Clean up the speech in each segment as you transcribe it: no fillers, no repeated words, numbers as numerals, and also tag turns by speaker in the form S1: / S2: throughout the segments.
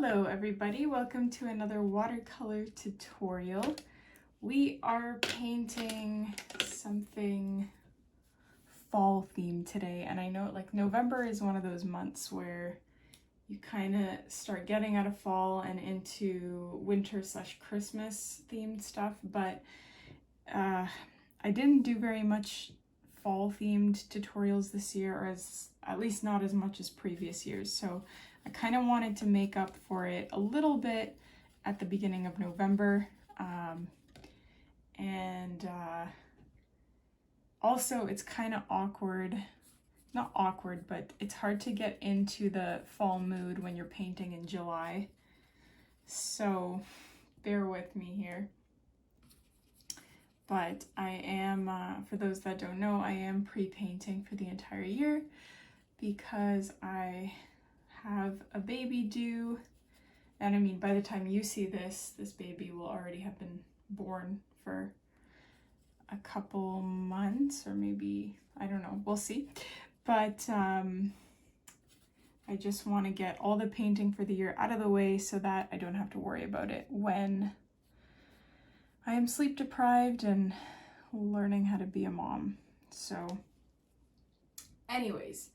S1: Hello everybody, welcome to another watercolor tutorial. We are painting something fall themed today, and I know like November is one of those months where you kind of start getting out of fall and into winter/Christmas themed stuff, but I didn't do very much fall themed tutorials this year, or at least not as much as previous years, so I kind of wanted to make up for it a little bit at the beginning of November. Also it's kind of awkward, not awkward, but it's hard to get into the fall mood when you're painting in July. So bear with me here. But I am, for those that don't know, I am pre-painting for the entire year because I have a baby due, and I mean by the time you see this baby will already have been born for a couple months, or maybe, I don't know, we'll see. But I just want to get all the painting for the year out of the way so that I don't have to worry about it when I am sleep deprived and learning how to be a mom. So anyways,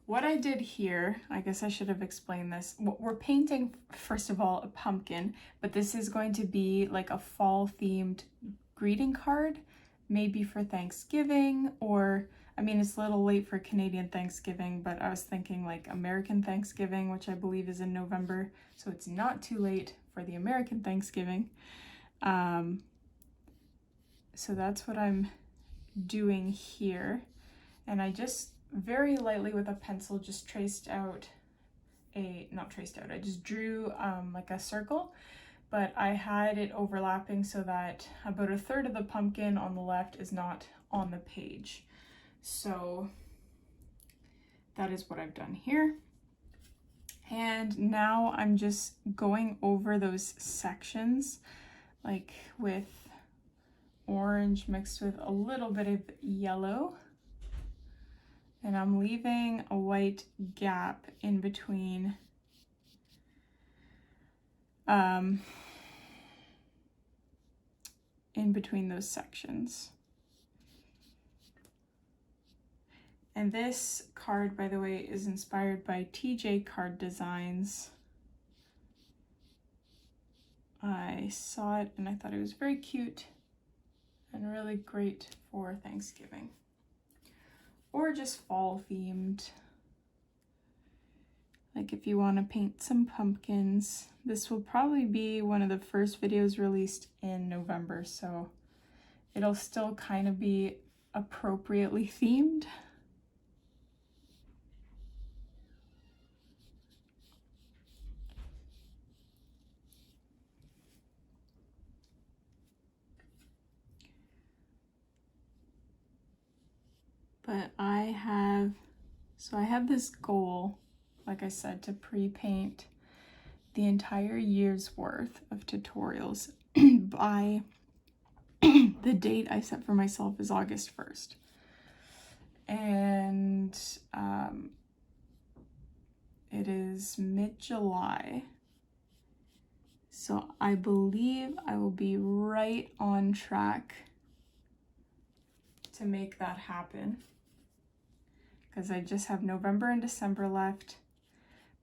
S1: what I did here, I guess I should have explained this. We're painting, first of all, a pumpkin, but this is going to be like a fall themed greeting card, maybe for Thanksgiving, or, I mean, it's a little late for Canadian Thanksgiving, but I was thinking like American Thanksgiving, which I believe is in November, so it's not too late for the American Thanksgiving. So that's what I'm doing here, and I just very lightly with a pencil just I just drew like a circle, but I had it overlapping so that about a third of the pumpkin on the left is not on the page. So that is what I've done here. And now I'm just going over those sections, like with orange mixed with a little bit of yellow. And I'm leaving a white gap in between those sections. And this card, by the way, is inspired by tjcarddesigns. I saw it and I thought it was very cute and really great for Thanksgiving, or just fall themed. Like if you want to paint some pumpkins. This will probably be one of the first videos released in November, so it'll still kind of be appropriately themed. But I have this goal, like I said, to pre-paint the entire year's worth of tutorials by the date I set for myself is August 1st. And it is mid-July. So I believe I will be right on track to make that happen, because I just have November and December left,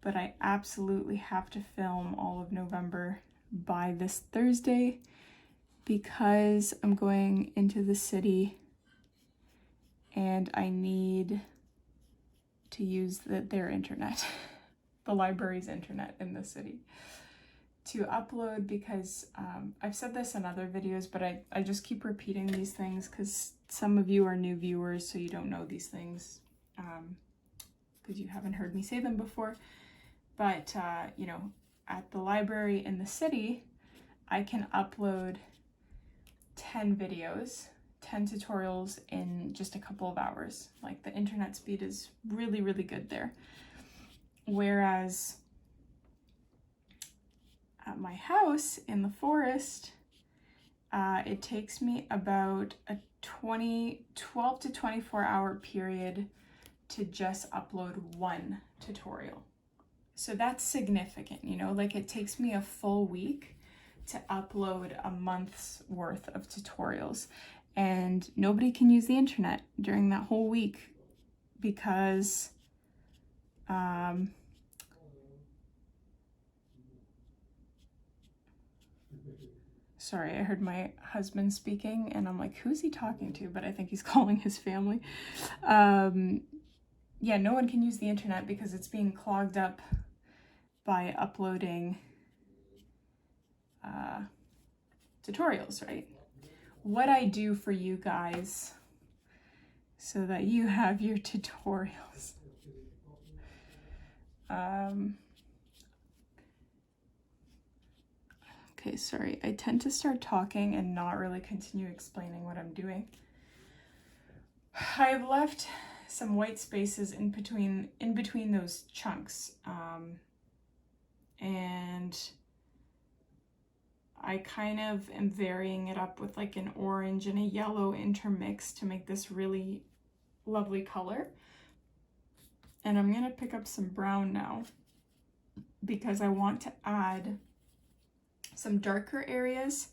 S1: but I absolutely have to film all of November by this Thursday because I'm going into the city and I need to use their internet, the library's internet in the city, to upload, because I've said this in other videos, but I just keep repeating these things because some of you are new viewers, so you don't know these things because you haven't heard me say them before. But you know, at the library in the city, I can upload 10 videos, 10 tutorials in just a couple of hours. Like, the internet speed is really, really good there. Whereas at my house in the forest, it takes me about a 12 to 24 hour period to just upload one tutorial. So that's significant, you know, like it takes me a full week to upload a month's worth of tutorials, and nobody can use the internet during that whole week because sorry, I heard my husband speaking and I'm like, who's he talking to? But I think he's calling his family. Yeah, no one can use the internet because it's being clogged up by uploading tutorials, right? What I do for you guys so that you have your tutorials. Okay, sorry. I tend to start talking and not really continue explaining what I'm doing. I've left some white spaces in between those chunks, and I kind of am varying it up with like an orange and a yellow intermix to make this really lovely color. And I'm gonna pick up some brown now because I want to add some darker areas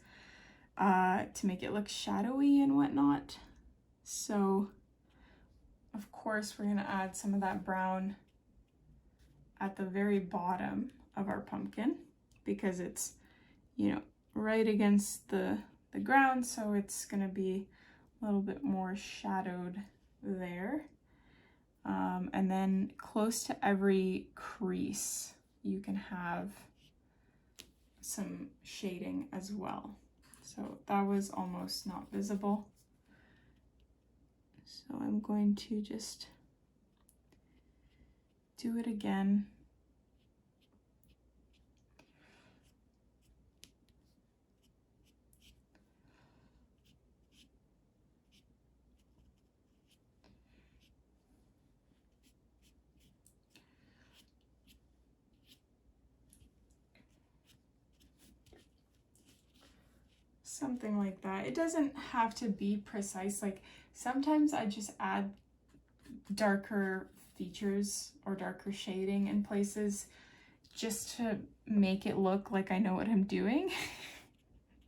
S1: to make it look shadowy and whatnot. So of course we're gonna add some of that brown at the very bottom of our pumpkin because it's, you know, right against the ground, so it's gonna be a little bit more shadowed there. And then close to every crease you can have some shading as well. So that was almost not visible. So I'm going to just do it again. Something like that. It doesn't have to be precise. Like sometimes I just add darker features or darker shading in places just to make it look like I know what I'm doing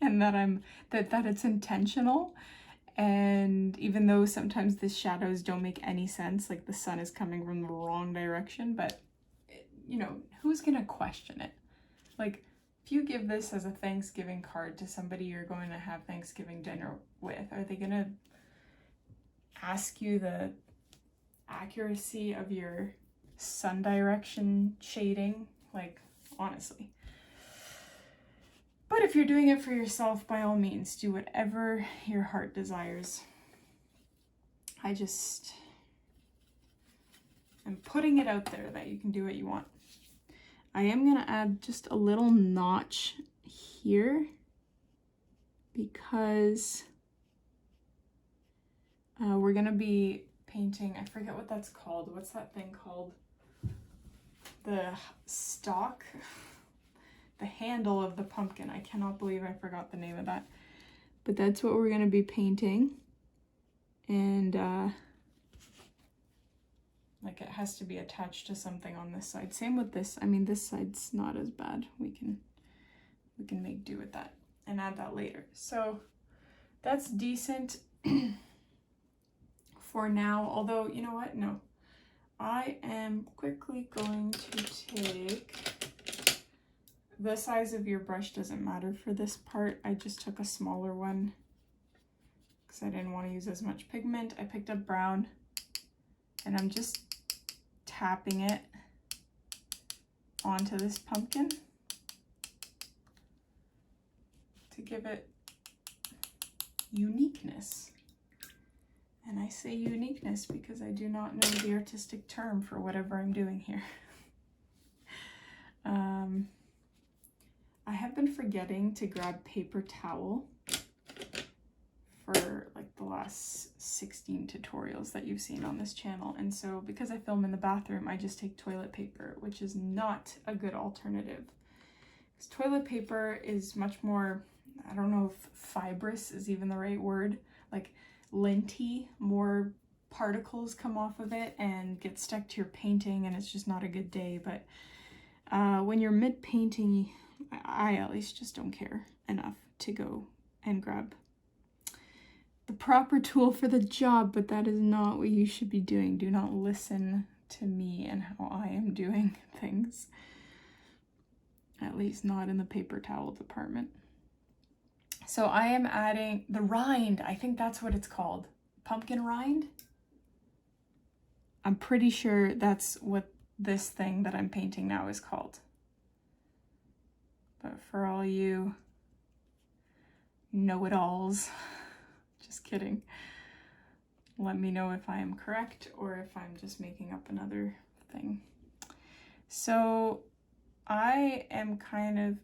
S1: and that it's intentional. And even though sometimes the shadows don't make any sense, like the sun is coming from the wrong direction, but you know, who's gonna question it? Like, if you give this as a Thanksgiving card to somebody you're going to have Thanksgiving dinner with, are they going to ask you the accuracy of your sun direction shading? Like, honestly. But if you're doing it for yourself, by all means, do whatever your heart desires. I just am putting it out there that you can do what you want. I am going to add just a little notch here because we're going to be painting, I forget what that's called. What's that thing called? The stalk, the handle of the pumpkin. I cannot believe I forgot the name of that. But that's what we're going to be painting. And like it has to be attached to something on this side. Same with this. I mean, this side's not as bad. We can make do with that and add that later. So that's decent for now. Although, you know what? No. I am quickly going to take, the size of your brush doesn't matter for this part. I just took a smaller one because I didn't want to use as much pigment. I picked up brown and I'm just tapping it onto this pumpkin to give it uniqueness. And I say uniqueness because I do not know the artistic term for whatever I'm doing here. I have been forgetting to grab paper towel for like the last 16 tutorials that you've seen on this channel. And so because I film in the bathroom, I just take toilet paper, which is not a good alternative. Because toilet paper is much more, I don't know if fibrous is even the right word, like linty, more particles come off of it and get stuck to your painting and it's just not a good day. But when you're mid-painting, I at least just don't care enough to go and grab the proper tool for the job, but that is not what you should be doing. Do not listen to me and how I am doing things. At least not in the paper towel department. So I am adding the rind. I think that's what it's called. Pumpkin rind? I'm pretty sure that's what this thing that I'm painting now is called. But for all you know-it-alls, just kidding. Let me know if I am correct or if I'm just making up another thing. So I am kind of,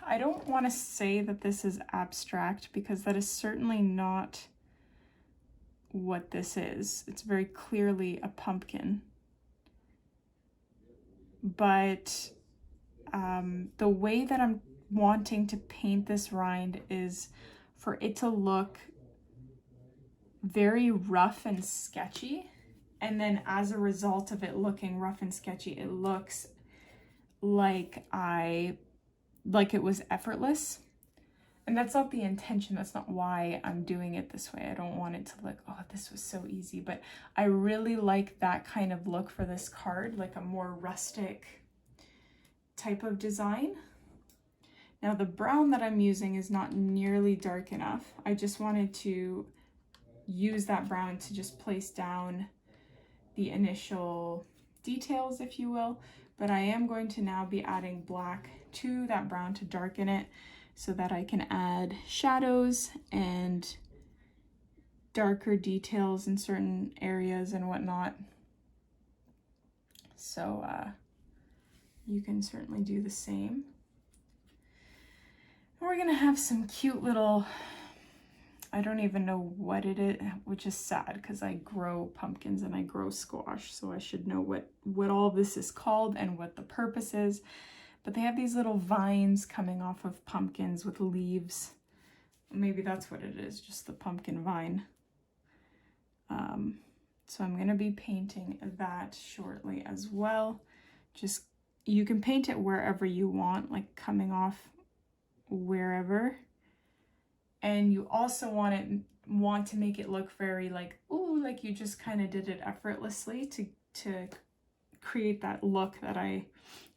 S1: I don't want to say that this is abstract because that is certainly not what this is. It's very clearly a pumpkin. But the way that I'm wanting to paint this rind is for it to look very rough and sketchy. And then as a result of it looking rough and sketchy, it looks like it was effortless. And that's not the intention. That's not why I'm doing it this way. I don't want it to look, oh, this was so easy. But I really like that kind of look for this card, like a more rustic type of design. Now the brown that I'm using is not nearly dark enough. I just wanted to use that brown to just place down the initial details, if you will. But I am going to now be adding black to that brown to darken it so that I can add shadows and darker details in certain areas and whatnot. So you can certainly do the same. And we're gonna have some cute little, I don't even know what it is, which is sad because I grow pumpkins and I grow squash, so I should know what all this is called and what the purpose is. But they have these little vines coming off of pumpkins with leaves. Maybe that's what it is, just the pumpkin vine. So I'm gonna be painting that shortly as well. Just, you can paint it wherever you want, like coming off wherever. And you also want to make it look very like, ooh, like you just kind of did it effortlessly to create that look that I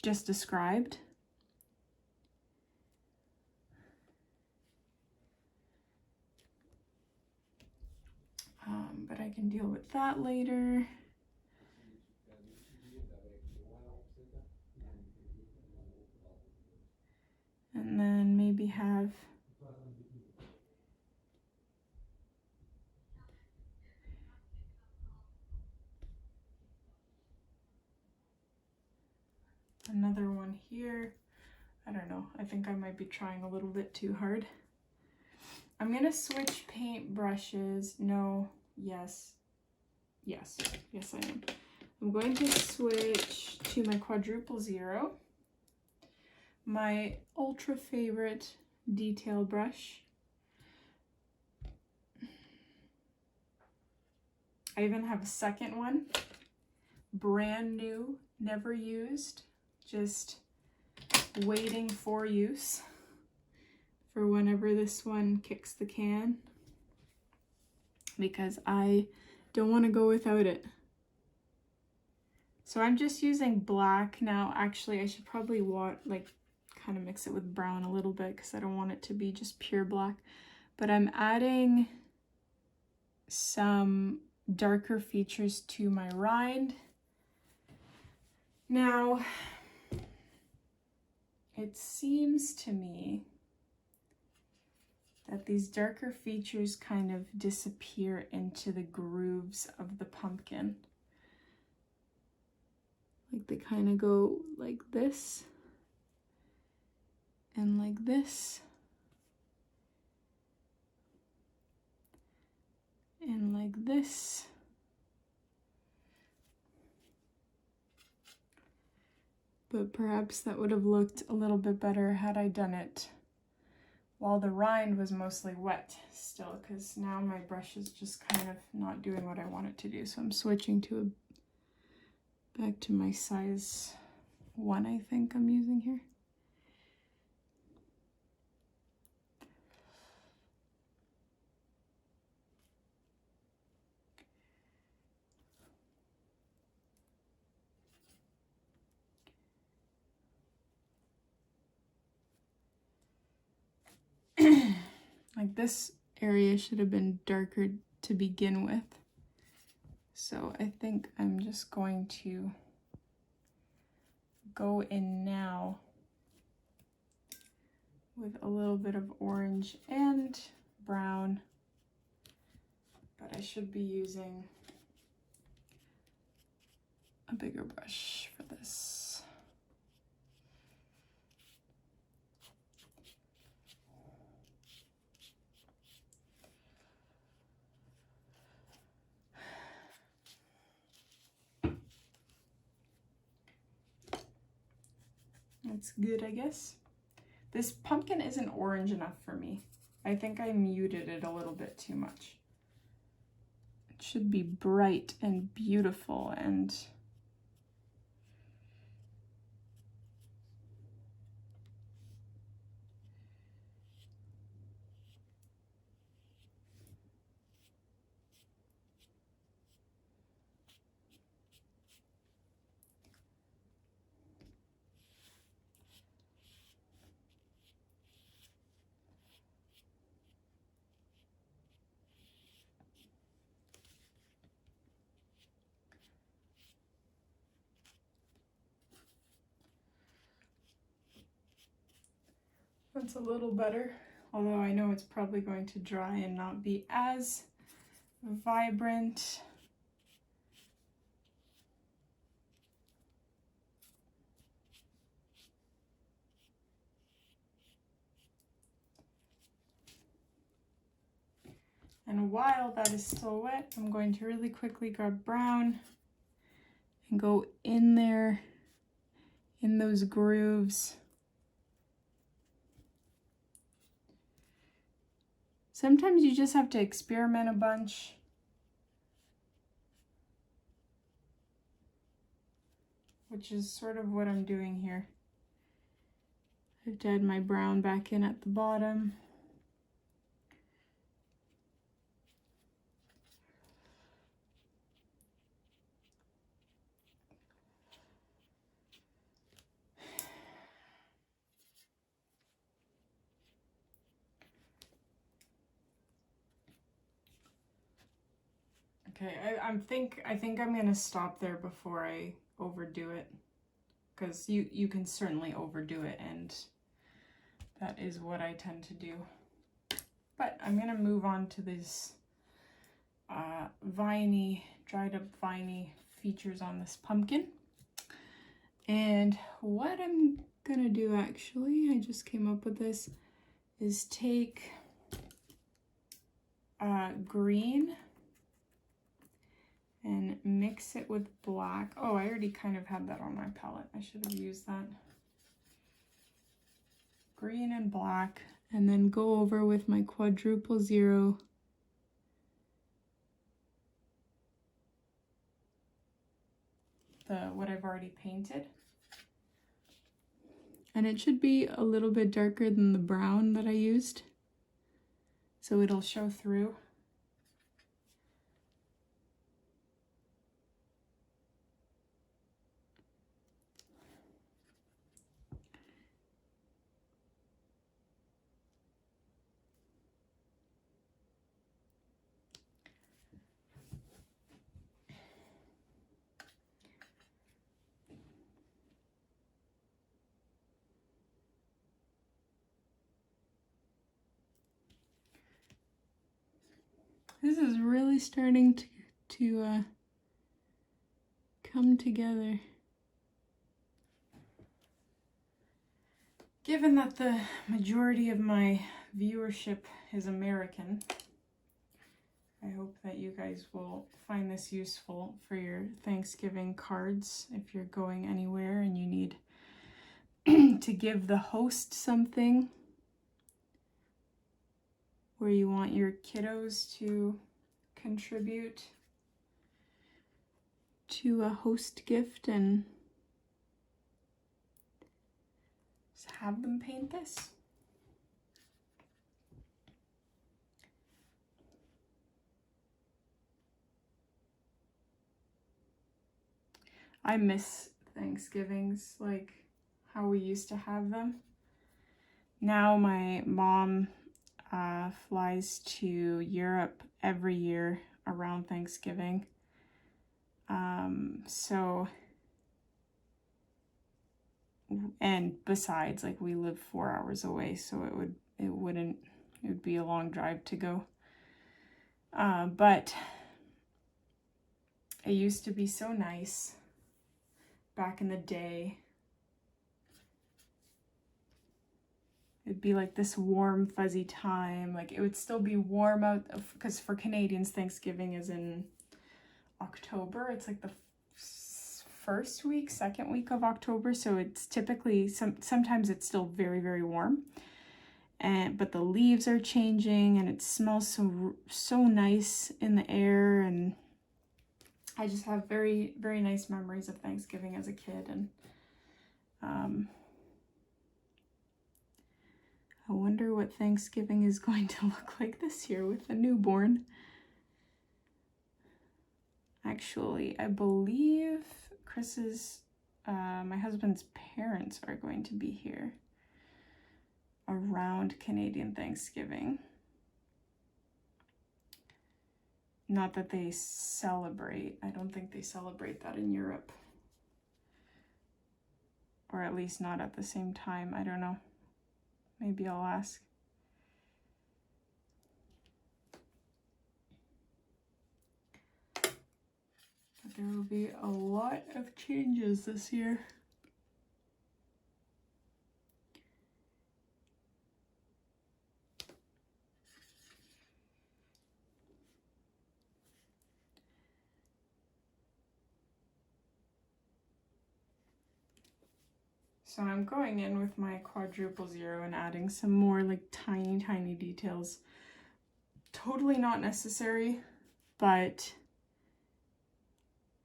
S1: just described. But I can deal with that later. And then maybe have another one here. I don't know. I think I might be trying a little bit too hard. I'm gonna switch paint brushes. No, yes, I am. I'm going to switch to my quadruple zero, my ultra favorite detail brush. I even have a second one, brand new, never used, just waiting for use for whenever this one kicks the can, because I don't want to go without it. So I'm just using black now. Actually, I should probably kind of mix it with brown a little bit because I don't want it to be just pure black. But I'm adding some darker features to my rind. Now, it seems to me that these darker features kind of disappear into the grooves of the pumpkin. Like they kind of go like this and like this and like this. But perhaps that would have looked a little bit better had I done it while the rind was mostly wet still, because now my brush is just kind of not doing what I want it to do. So I'm switching to back to my size one I think I'm using here. Like this area should have been darker to begin with. So I think I'm just going to go in now with a little bit of orange and brown, but I should be using a bigger brush for this. That's good, I guess. This pumpkin isn't orange enough for me. I think I muted it a little bit too much. It should be bright and beautiful and that's a little better, although I know it's probably going to dry and not be as vibrant. And while that is still wet, I'm going to really quickly grab brown and go in there in those grooves. Sometimes you just have to experiment a bunch. Which is sort of what I'm doing here. I've added my brown back in at the bottom. Okay, I think I'm gonna stop there before I overdo it, because you can certainly overdo it, and that is what I tend to do. But I'm gonna move on to these viney, dried up viney features on this pumpkin. And what I'm gonna do, actually, I just came up with this, is take green and mix it with black. Oh, I already kind of had that on my palette. I should have used that. Green and black, and then go over with my quadruple zero. What I've already painted. And it should be a little bit darker than the brown that I used, so it'll show through. This is really starting to come together. Given that the majority of my viewership is American, I hope that you guys will find this useful for your Thanksgiving cards if you're going anywhere and you need to give the host something, where you want your kiddos to contribute to a host gift. And Just have them paint this. I miss Thanksgivings, like how we used to have them. Now my mom flies to Europe every year around Thanksgiving. And besides, like, we live 4 hours away, so it would be a long drive to go. But it used to be so nice back in the day. It'd be like this warm, fuzzy time. Like, it would still be warm out, because for Canadians, Thanksgiving is in October. It's like the first week, second week of October. So it's typically, sometimes it's still very, very warm. But the leaves are changing and it smells so nice in the air. And I just have very, very nice memories of Thanksgiving as a kid. And I wonder what Thanksgiving is going to look like this year with a newborn. Actually, I believe Chris's, my husband's parents are going to be here around Canadian Thanksgiving. Not that they celebrate. I don't think they celebrate that in Europe. Or at least not at the same time. I don't know. Maybe I'll ask. But there will be a lot of changes this year. So I'm going in with my quadruple zero and adding some more like tiny, tiny details. Totally not necessary, but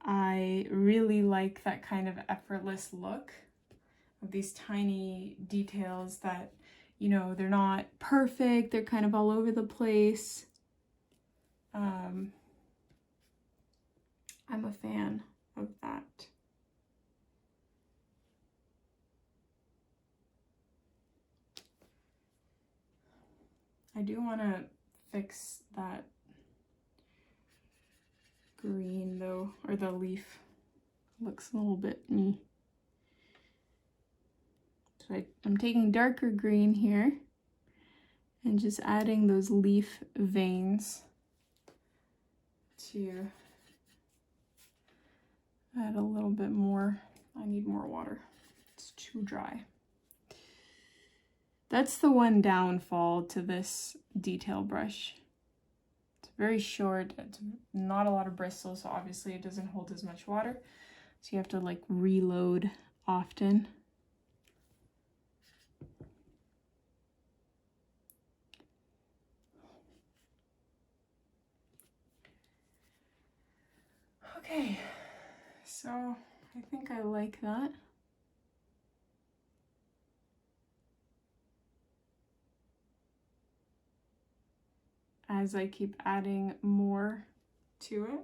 S1: I really like that kind of effortless look of these tiny details that, you know, they're not perfect, they're kind of all over the place. I'm a fan of that. I do want to fix that green though, or the leaf looks a little bit me. So I'm taking darker green here and just adding those leaf veins to add a little bit more. I need more water. It's too dry. That's the one downfall to this detail brush. It's very short, it's not a lot of bristles, so obviously it doesn't hold as much water. So you have to like reload often. Okay, so I think I like that. As I keep adding more to it.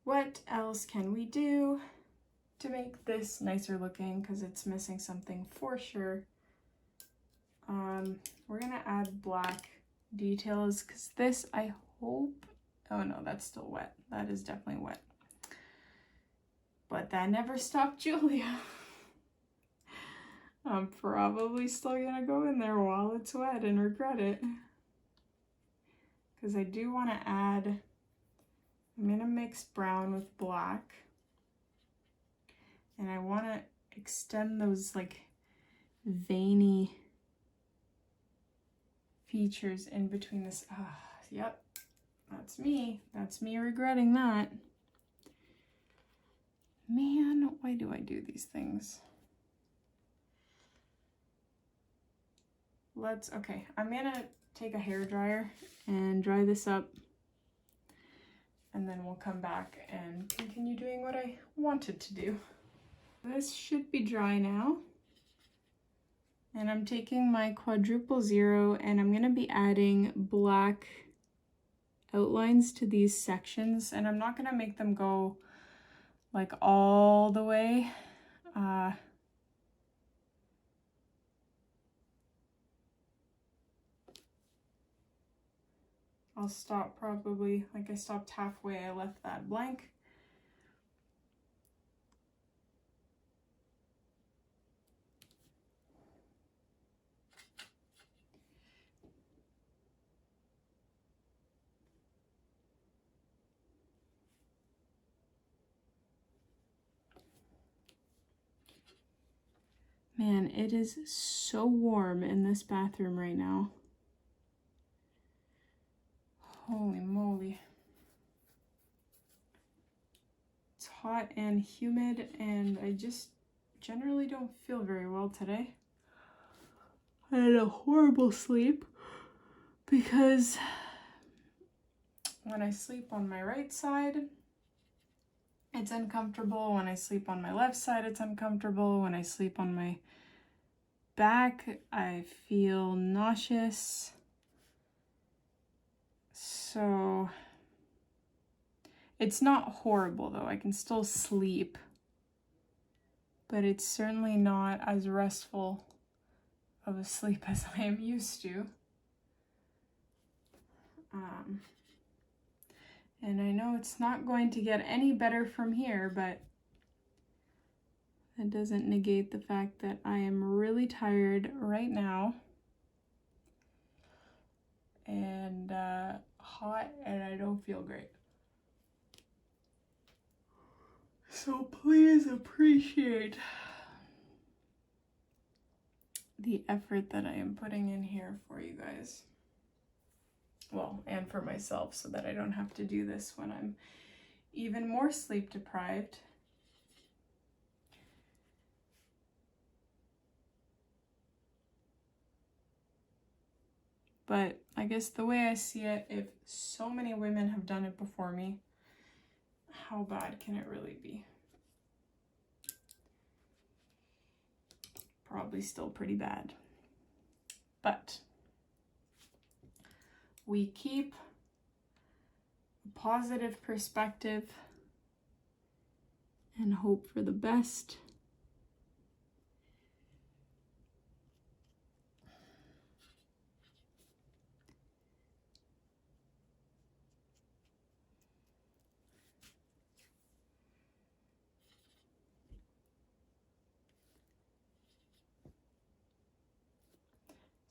S1: What else can we do to make this nicer looking? Because it's missing something for sure. We're gonna add black details because this, I hope, oh no, that's still wet. That is definitely wet. But that never stopped Julia. I'm probably still gonna go in there while it's wet and regret it. Because I do want to add, I'm gonna mix brown with black. And I want to extend those like veiny features in between this. Yep, that's me. That's me regretting that. Man, why do I do these things? Okay, I'm gonna take a hairdryer and dry this up and then we'll come back and continue doing what I wanted to do. This should be dry now. And I'm taking my quadruple zero and I'm gonna be adding black outlines to these sections, and I'm not gonna make them go like all the way. I'll stop probably, like I stopped halfway, I left that blank. Man, it is so warm in this bathroom right now. Holy moly. It's hot and humid, and I just generally don't feel very well today. I had a horrible sleep because when I sleep on my right side, it's uncomfortable. When I sleep on my left side, it's uncomfortable. When I sleep on my back, I feel nauseous. So it's not horrible though. I can still sleep, but it's certainly not as restful of a sleep as I am used to. And I know it's not going to get any better from here, but that doesn't negate the fact that I am really tired right now and hot, and I don't feel great. So please appreciate the effort that I am putting in here for you guys. Well, and for myself, so that I don't have to do this when I'm even more sleep deprived. But I guess the way I see it, if so many women have done it before me, how bad can it really be? Probably still pretty bad. But we keep a positive perspective and hope for the best.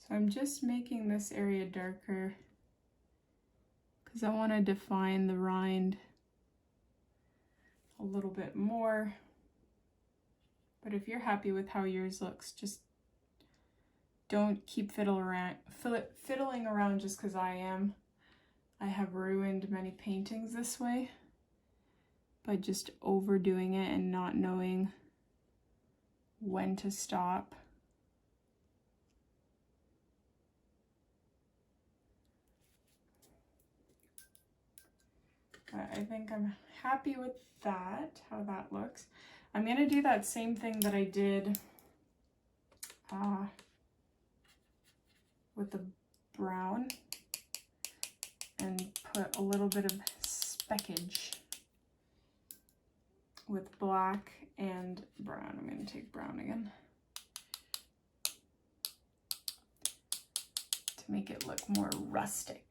S1: So I'm just making this area darker because I want to define the rind a little bit more. But if you're happy with how yours looks, just don't keep fiddling around just because I am. I have ruined many paintings this way by just overdoing it and not knowing when to stop. But I think I'm happy with that, how that looks. I'm going to do that same thing that I did with the brown and put a little bit of speckage with black and brown. I'm going to take brown again to make it look more rustic.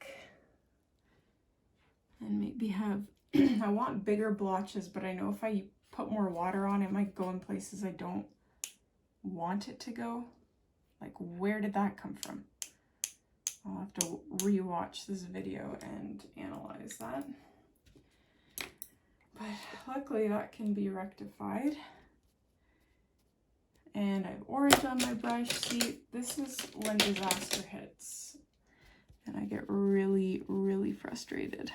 S1: And maybe have, I want bigger blotches, but I know if I put more water on, it might go in places I don't want it to go. Like, where did that come from? I'll have to re-watch this video and analyze that. But luckily that can be rectified. And I have orange on my brush. See, this is when disaster hits. And I get really, really frustrated.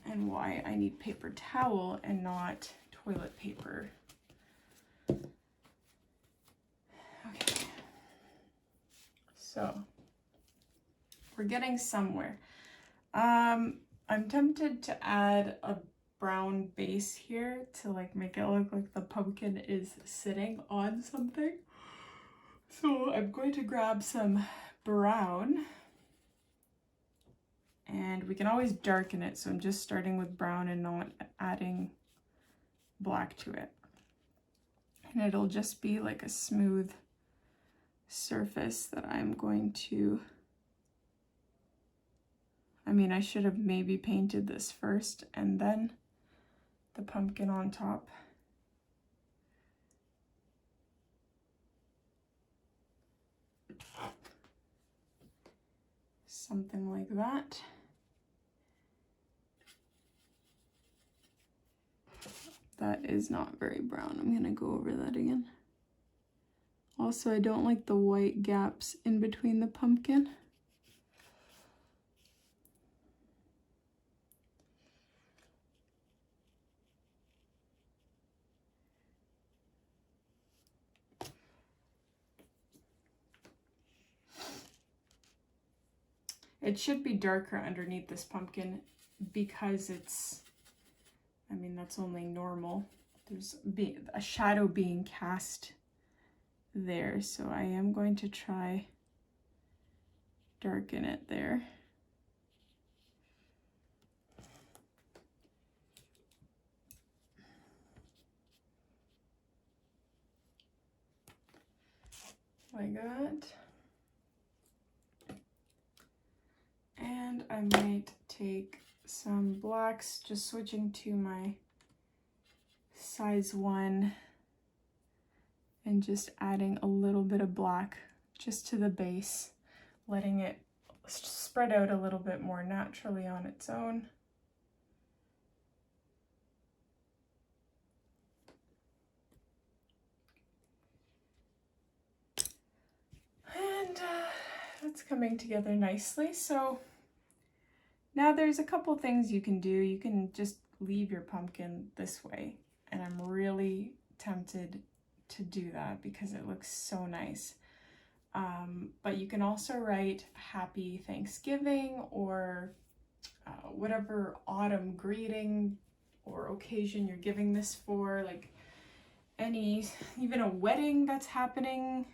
S1: And why I need paper towel and not toilet paper. Okay. So we're getting somewhere. I'm tempted to add a brown base here to like make it look like the pumpkin is sitting on something. So I'm going to grab some brown, and we can always darken it, so I'm just starting with brown and not adding black to it. And it'll just be like a smooth surface that I'm going to, I mean, I should have maybe painted this first and then the pumpkin on top. Something like that. That is not very brown. I'm gonna go over that again. Also, I don't like the white gaps in between the pumpkin. It should be darker underneath this pumpkin because it's, I mean, that's only normal. There's a shadow being cast there, so I am going to try darken it there. Like that. And I might take some blacks, just switching to my size 1 and just adding a little bit of black just to the base, letting it spread out a little bit more naturally on its own. And that's coming together nicely. So now there's a couple things you can do. You can just leave your pumpkin this way, and I'm really tempted to do that because it looks so nice. But you can also write Happy Thanksgiving or whatever autumn greeting or occasion you're giving this for, like even a wedding that's happening.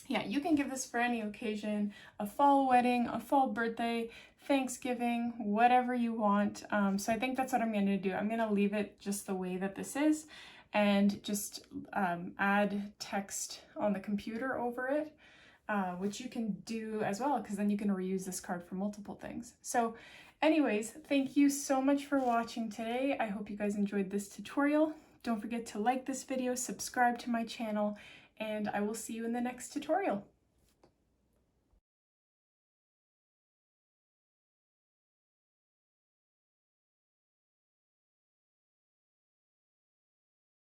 S1: Yeah, you can give this for any occasion, a fall wedding, a fall birthday, Thanksgiving, whatever you want. So I think that's what I'm going to do. I'm going to leave it just the way that this is and just add text on the computer over it, which you can do as well, because then you can reuse this card for multiple things. So anyways, thank you so much for watching today. I hope you guys enjoyed this tutorial. Don't forget to like this video, subscribe to my channel, and I will see you in the next tutorial.